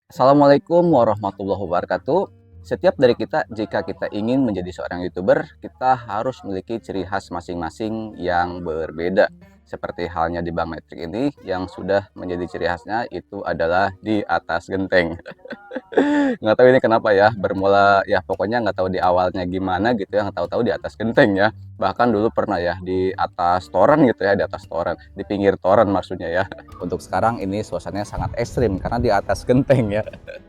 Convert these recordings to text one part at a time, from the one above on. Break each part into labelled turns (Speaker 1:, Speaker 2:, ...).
Speaker 1: Assalamualaikum warahmatullahi wabarakatuh. Setiap dari kita, jika kita ingin menjadi seorang YouTuber, kita harus memiliki ciri khas masing-masing yang berbeda. Seperti halnya di Bang Metrik ini, yang sudah menjadi ciri khasnya itu adalah di atas genteng. Nggak tahu ini kenapa ya, bermula ya pokoknya nggak tahu di awalnya gimana gitu ya, nggak tahu-tahu di atas genteng ya. Bahkan dulu pernah ya di atas toren gitu ya, di atas toren, di pinggir toren maksudnya ya. Untuk sekarang ini suasananya sangat ekstrim karena di atas genteng ya.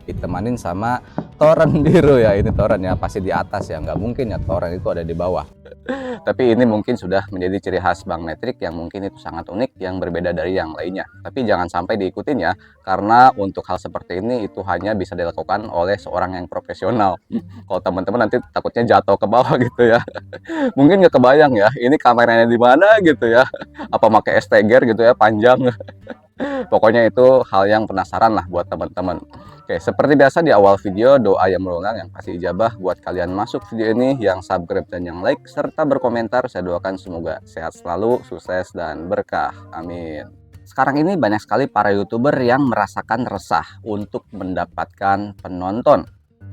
Speaker 1: Ditemanin sama toren biru ya, ini toren ya, pasti di atas ya, nggak mungkin ya toren itu ada di bawah. Tapi ini mungkin sudah menjadi ciri khas Bang Metrik yang mungkin itu sangat unik, yang berbeda dari yang lainnya. Tapi jangan sampai diikutin ya, karena untuk hal seperti ini itu hanya bisa dilakukan oleh seorang yang profesional. Kalau teman-teman nanti takutnya jatuh ke bawah gitu ya. Mungkin nggak kebayang ya, ini kameranya di mana gitu ya. Apa pakai STGR gitu ya, panjang. Pokoknya itu hal yang penasaran lah buat teman-teman. Oke, seperti biasa di awal video, doa yang berulang yang pasti ijabah buat kalian masuk video ini, yang subscribe dan yang like, serta berkomentar. Saya doakan semoga sehat selalu, sukses, dan berkah. Amin. Sekarang ini banyak sekali para YouTuber yang merasakan resah untuk mendapatkan penonton.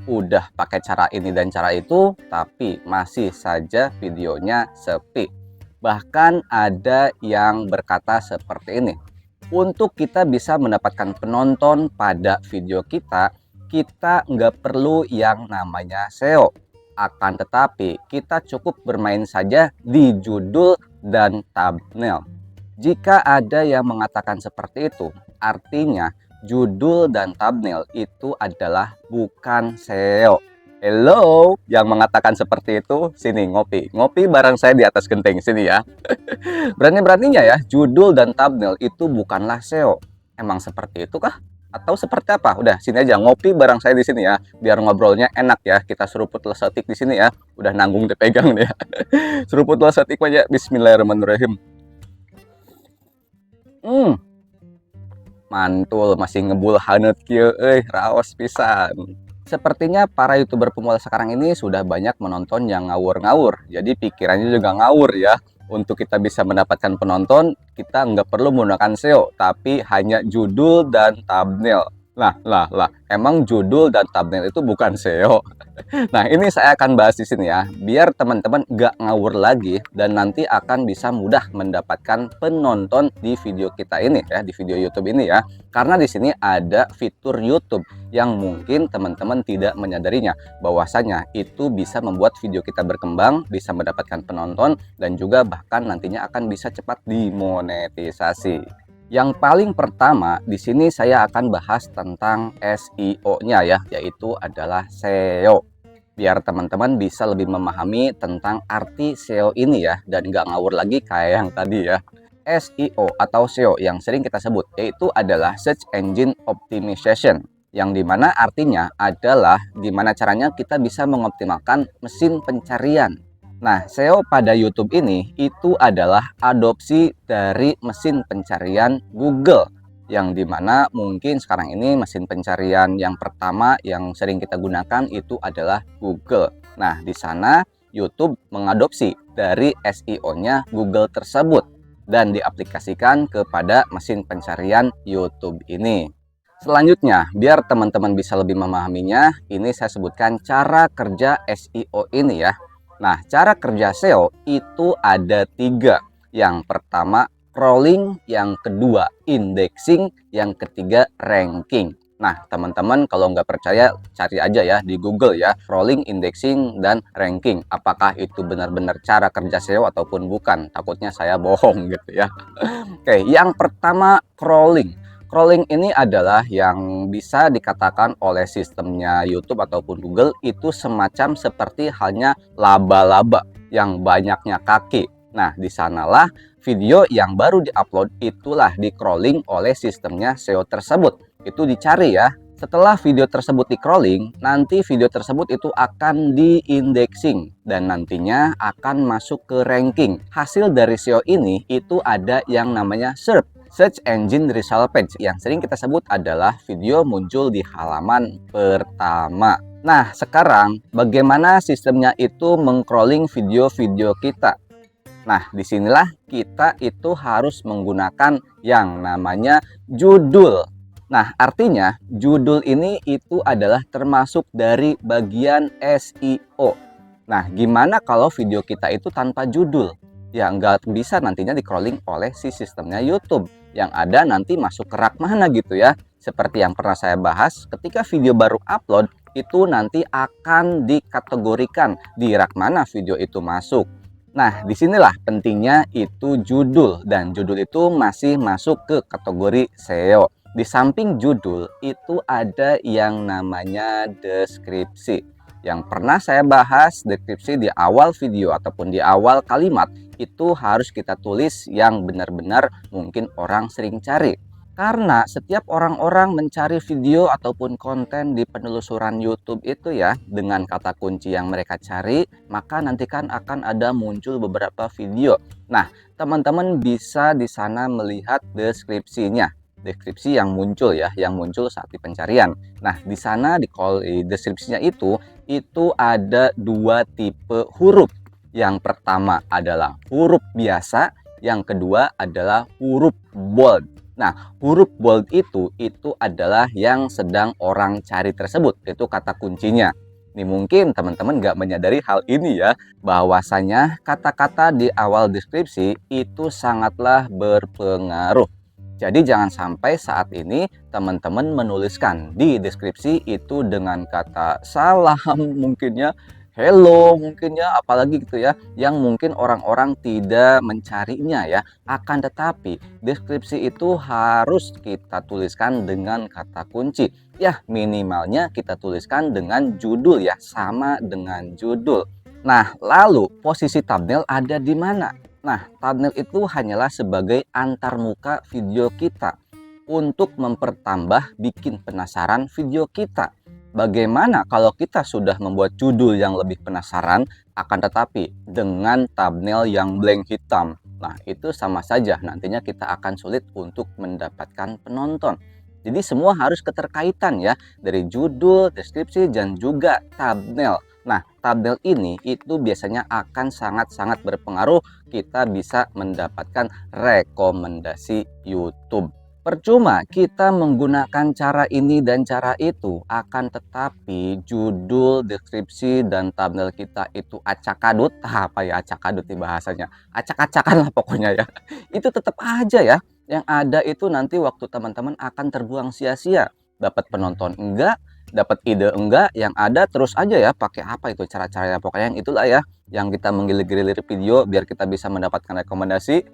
Speaker 1: Udah pakai cara ini dan cara itu, tapi masih saja videonya sepi. Bahkan ada yang berkata seperti ini. Untuk kita bisa mendapatkan penonton pada video kita, kita nggak perlu yang namanya SEO. Akan tetapi, kita cukup bermain saja di judul dan thumbnail. Jika ada yang mengatakan seperti itu, artinya judul dan thumbnail itu adalah bukan SEO. Hello, yang mengatakan seperti itu, sini ngopi. Ngopi bareng saya di atas genteng, sini ya. Berani-beraninya ya, judul dan thumbnail itu bukanlah SEO. Emang seperti itu kah? Atau seperti apa? Udah, sini aja ngopi bareng saya di sini ya. Biar ngobrolnya enak ya. Kita seruput lesetik di sini ya. Udah nanggung dipegang nih ya. Seruput lesetik aja. Bismillahirrahmanirrahim. Mantul masih ngebul haneut kieu raos pisan. Sepertinya para YouTuber pemula sekarang ini sudah banyak menonton yang ngawur-ngawur. Jadi pikirannya juga ngawur ya. Untuk kita bisa mendapatkan penonton, kita nggak perlu menggunakan SEO, tapi hanya judul dan thumbnail. Lah, emang judul dan thumbnail itu bukan SEO. Nah, ini saya akan bahas di sini ya, biar teman-teman nggak ngawur lagi dan nanti akan bisa mudah mendapatkan penonton di video kita ini ya, di video YouTube ini ya. Karena di sini ada fitur YouTube yang mungkin teman-teman tidak menyadarinya, bahwasanya itu bisa membuat video kita berkembang, bisa mendapatkan penonton, dan juga bahkan nantinya akan bisa cepat dimonetisasi. Yang paling pertama di sini saya akan bahas tentang SEO-nya ya, yaitu adalah SEO. Biar teman-teman bisa lebih memahami tentang arti SEO ini ya, dan nggak ngawur lagi kayak yang tadi ya. SEO atau SEO yang sering kita sebut yaitu adalah Search Engine Optimization, yang dimana artinya adalah gimana caranya kita bisa mengoptimalkan mesin pencarian. Nah, SEO pada YouTube ini itu adalah adopsi dari mesin pencarian Google, yang dimana mungkin sekarang ini mesin pencarian yang pertama yang sering kita gunakan itu adalah Google. Nah, di sana YouTube mengadopsi dari SEO-nya Google tersebut dan diaplikasikan kepada mesin pencarian YouTube ini. Selanjutnya, biar teman-teman bisa lebih memahaminya, ini saya sebutkan cara kerja SEO ini ya. Nah, cara kerja SEO itu ada 3. Yang pertama, crawling. Yang kedua, indexing. Yang ketiga, ranking. Nah, teman-teman kalau nggak percaya, cari aja ya di Google ya. Crawling, indexing, dan ranking. Apakah itu benar-benar cara kerja SEO ataupun bukan? Takutnya saya bohong gitu ya. Oke, yang pertama, crawling. Crawling ini adalah yang bisa dikatakan oleh sistemnya YouTube ataupun Google itu semacam seperti halnya laba-laba yang banyaknya kaki. Nah, di sanalah video yang baru diupload itulah di-crawling oleh sistemnya SEO tersebut. Itu dicari ya. Setelah video tersebut di-crawling, nanti video tersebut itu akan di-indexing dan nantinya akan masuk ke ranking. Hasil dari SEO ini itu ada yang namanya SERP, Search Engine Result Page, yang sering kita sebut adalah video muncul di halaman pertama. Nah, sekarang bagaimana sistemnya itu meng-crawling video-video kita? Nah, disinilah kita itu harus menggunakan yang namanya judul. Nah, artinya judul ini itu adalah termasuk dari bagian SEO. Nah, gimana kalau video kita itu tanpa judul? Ya, nggak bisa nantinya di-crawling oleh si sistemnya YouTube. Yang ada nanti masuk ke rak mana gitu ya. Seperti yang pernah saya bahas, ketika video baru upload, itu nanti akan dikategorikan di rak mana video itu masuk. Nah, disinilah pentingnya itu judul. Dan judul itu masih masuk ke kategori SEO. Di samping judul itu ada yang namanya deskripsi. Yang pernah saya bahas, deskripsi di awal video ataupun di awal kalimat itu harus kita tulis yang benar-benar mungkin orang sering cari. Karena setiap orang-orang mencari video ataupun konten di penelusuran YouTube itu ya, dengan kata kunci yang mereka cari, maka nanti kan akan ada muncul beberapa video. Nah, teman-teman bisa di sana melihat deskripsinya. Deskripsi yang muncul ya, yang muncul saat di pencarian. Nah, di sana di deskripsinya itu ada dua tipe huruf. Yang pertama adalah huruf biasa, yang kedua adalah huruf bold. Nah, huruf bold itu adalah yang sedang orang cari tersebut, itu kata kuncinya. Ini mungkin teman-teman nggak menyadari hal ini ya, bahwasanya kata-kata di awal deskripsi itu sangatlah berpengaruh. Jadi jangan sampai saat ini teman-teman menuliskan di deskripsi itu dengan kata salam mungkin ya, hello mungkin ya, apalagi gitu ya, yang mungkin orang-orang tidak mencarinya ya. Akan tetapi deskripsi itu harus kita tuliskan dengan kata kunci. Ya minimalnya kita tuliskan dengan judul ya, sama dengan judul. Nah lalu posisi thumbnail ada di mana? Nah thumbnail itu hanyalah sebagai antarmuka video kita untuk mempertambah bikin penasaran video kita. Bagaimana kalau kita sudah membuat judul yang lebih penasaran, akan tetapi dengan thumbnail yang blank hitam? Nah, itu sama saja nantinya kita akan sulit untuk mendapatkan penonton. Jadi semua harus keterkaitan ya, dari judul, deskripsi, dan juga thumbnail. Nah, thumbnail ini itu biasanya akan sangat-sangat berpengaruh kita bisa mendapatkan rekomendasi YouTube. Percuma kita menggunakan cara ini dan cara itu, akan tetapi judul, deskripsi, dan thumbnail kita itu acak-adut. Apa ya acak-adut nih bahasanya? Acak-acakan lah pokoknya ya. Itu tetap aja ya. Yang ada itu nanti waktu teman-teman akan terbuang sia-sia. Dapat penonton enggak, dapat ide enggak, yang ada terus aja ya pakai apa itu cara-caranya. Pokoknya yang itulah ya, yang kita menggilir-gilir video biar kita bisa mendapatkan rekomendasi.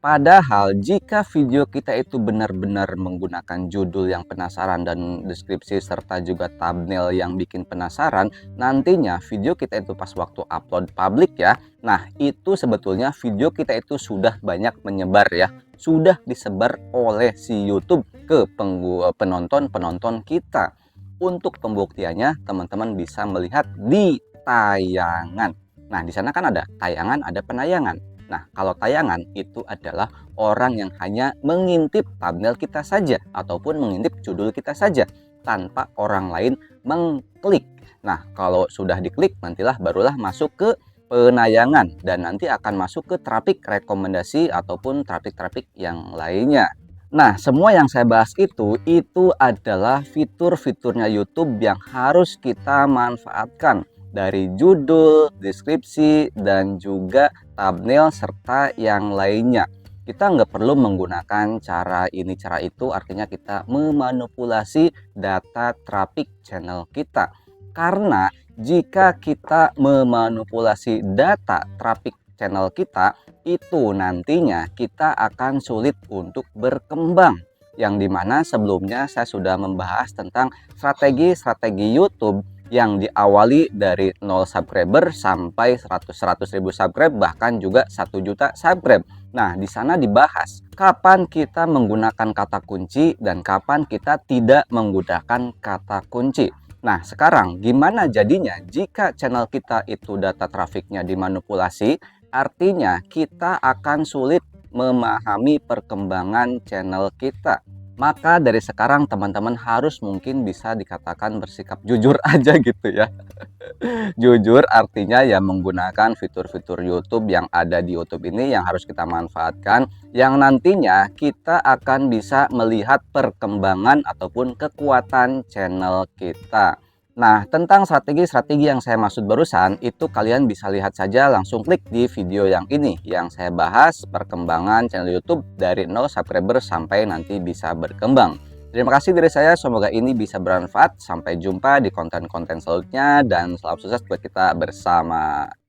Speaker 1: Padahal jika video kita itu benar-benar menggunakan judul yang penasaran dan deskripsi serta juga thumbnail yang bikin penasaran, nantinya video kita itu pas waktu upload publik ya, nah itu sebetulnya video kita itu sudah banyak menyebar ya, sudah disebar oleh si YouTube ke penonton-penonton kita. Untuk pembuktiannya teman-teman bisa melihat di tayangan. Nah di sana kan ada tayangan, ada penayangan. Nah, kalau tayangan itu adalah orang yang hanya mengintip thumbnail kita saja ataupun mengintip judul kita saja tanpa orang lain mengklik. Nah, kalau sudah diklik nantilah barulah masuk ke penayangan dan nanti akan masuk ke traffic rekomendasi ataupun traffic-traffic yang lainnya. Nah, semua yang saya bahas itu adalah fitur-fiturnya YouTube yang harus kita manfaatkan. Dari judul, deskripsi, dan juga thumbnail serta yang lainnya. Kita nggak perlu menggunakan cara ini cara itu, artinya kita memanipulasi data traffic channel kita. Karena jika kita memanipulasi data traffic channel kita, itu nantinya kita akan sulit untuk berkembang. Yang dimana sebelumnya saya sudah membahas tentang strategi-strategi YouTube yang diawali dari 0 subscriber sampai 100.000 subscribe, bahkan juga 1 juta subscribe. Nah, di sana dibahas kapan kita menggunakan kata kunci dan kapan kita tidak menggunakan kata kunci. Nah, sekarang gimana jadinya jika channel kita itu data trafiknya dimanipulasi? Artinya kita akan sulit memahami perkembangan channel kita. Maka dari sekarang teman-teman harus mungkin bisa dikatakan bersikap jujur aja gitu ya. Jujur artinya ya menggunakan fitur-fitur YouTube yang ada di YouTube ini yang harus kita manfaatkan, yang nantinya kita akan bisa melihat perkembangan ataupun kekuatan channel kita. Nah, tentang strategi-strategi yang saya maksud barusan, itu kalian bisa lihat saja, langsung klik di video yang ini, yang saya bahas perkembangan channel YouTube dari 0 subscriber sampai nanti bisa berkembang. Terima kasih dari saya, semoga ini bisa bermanfaat. Sampai jumpa di konten-konten selanjutnya dan selalu sukses buat kita bersama.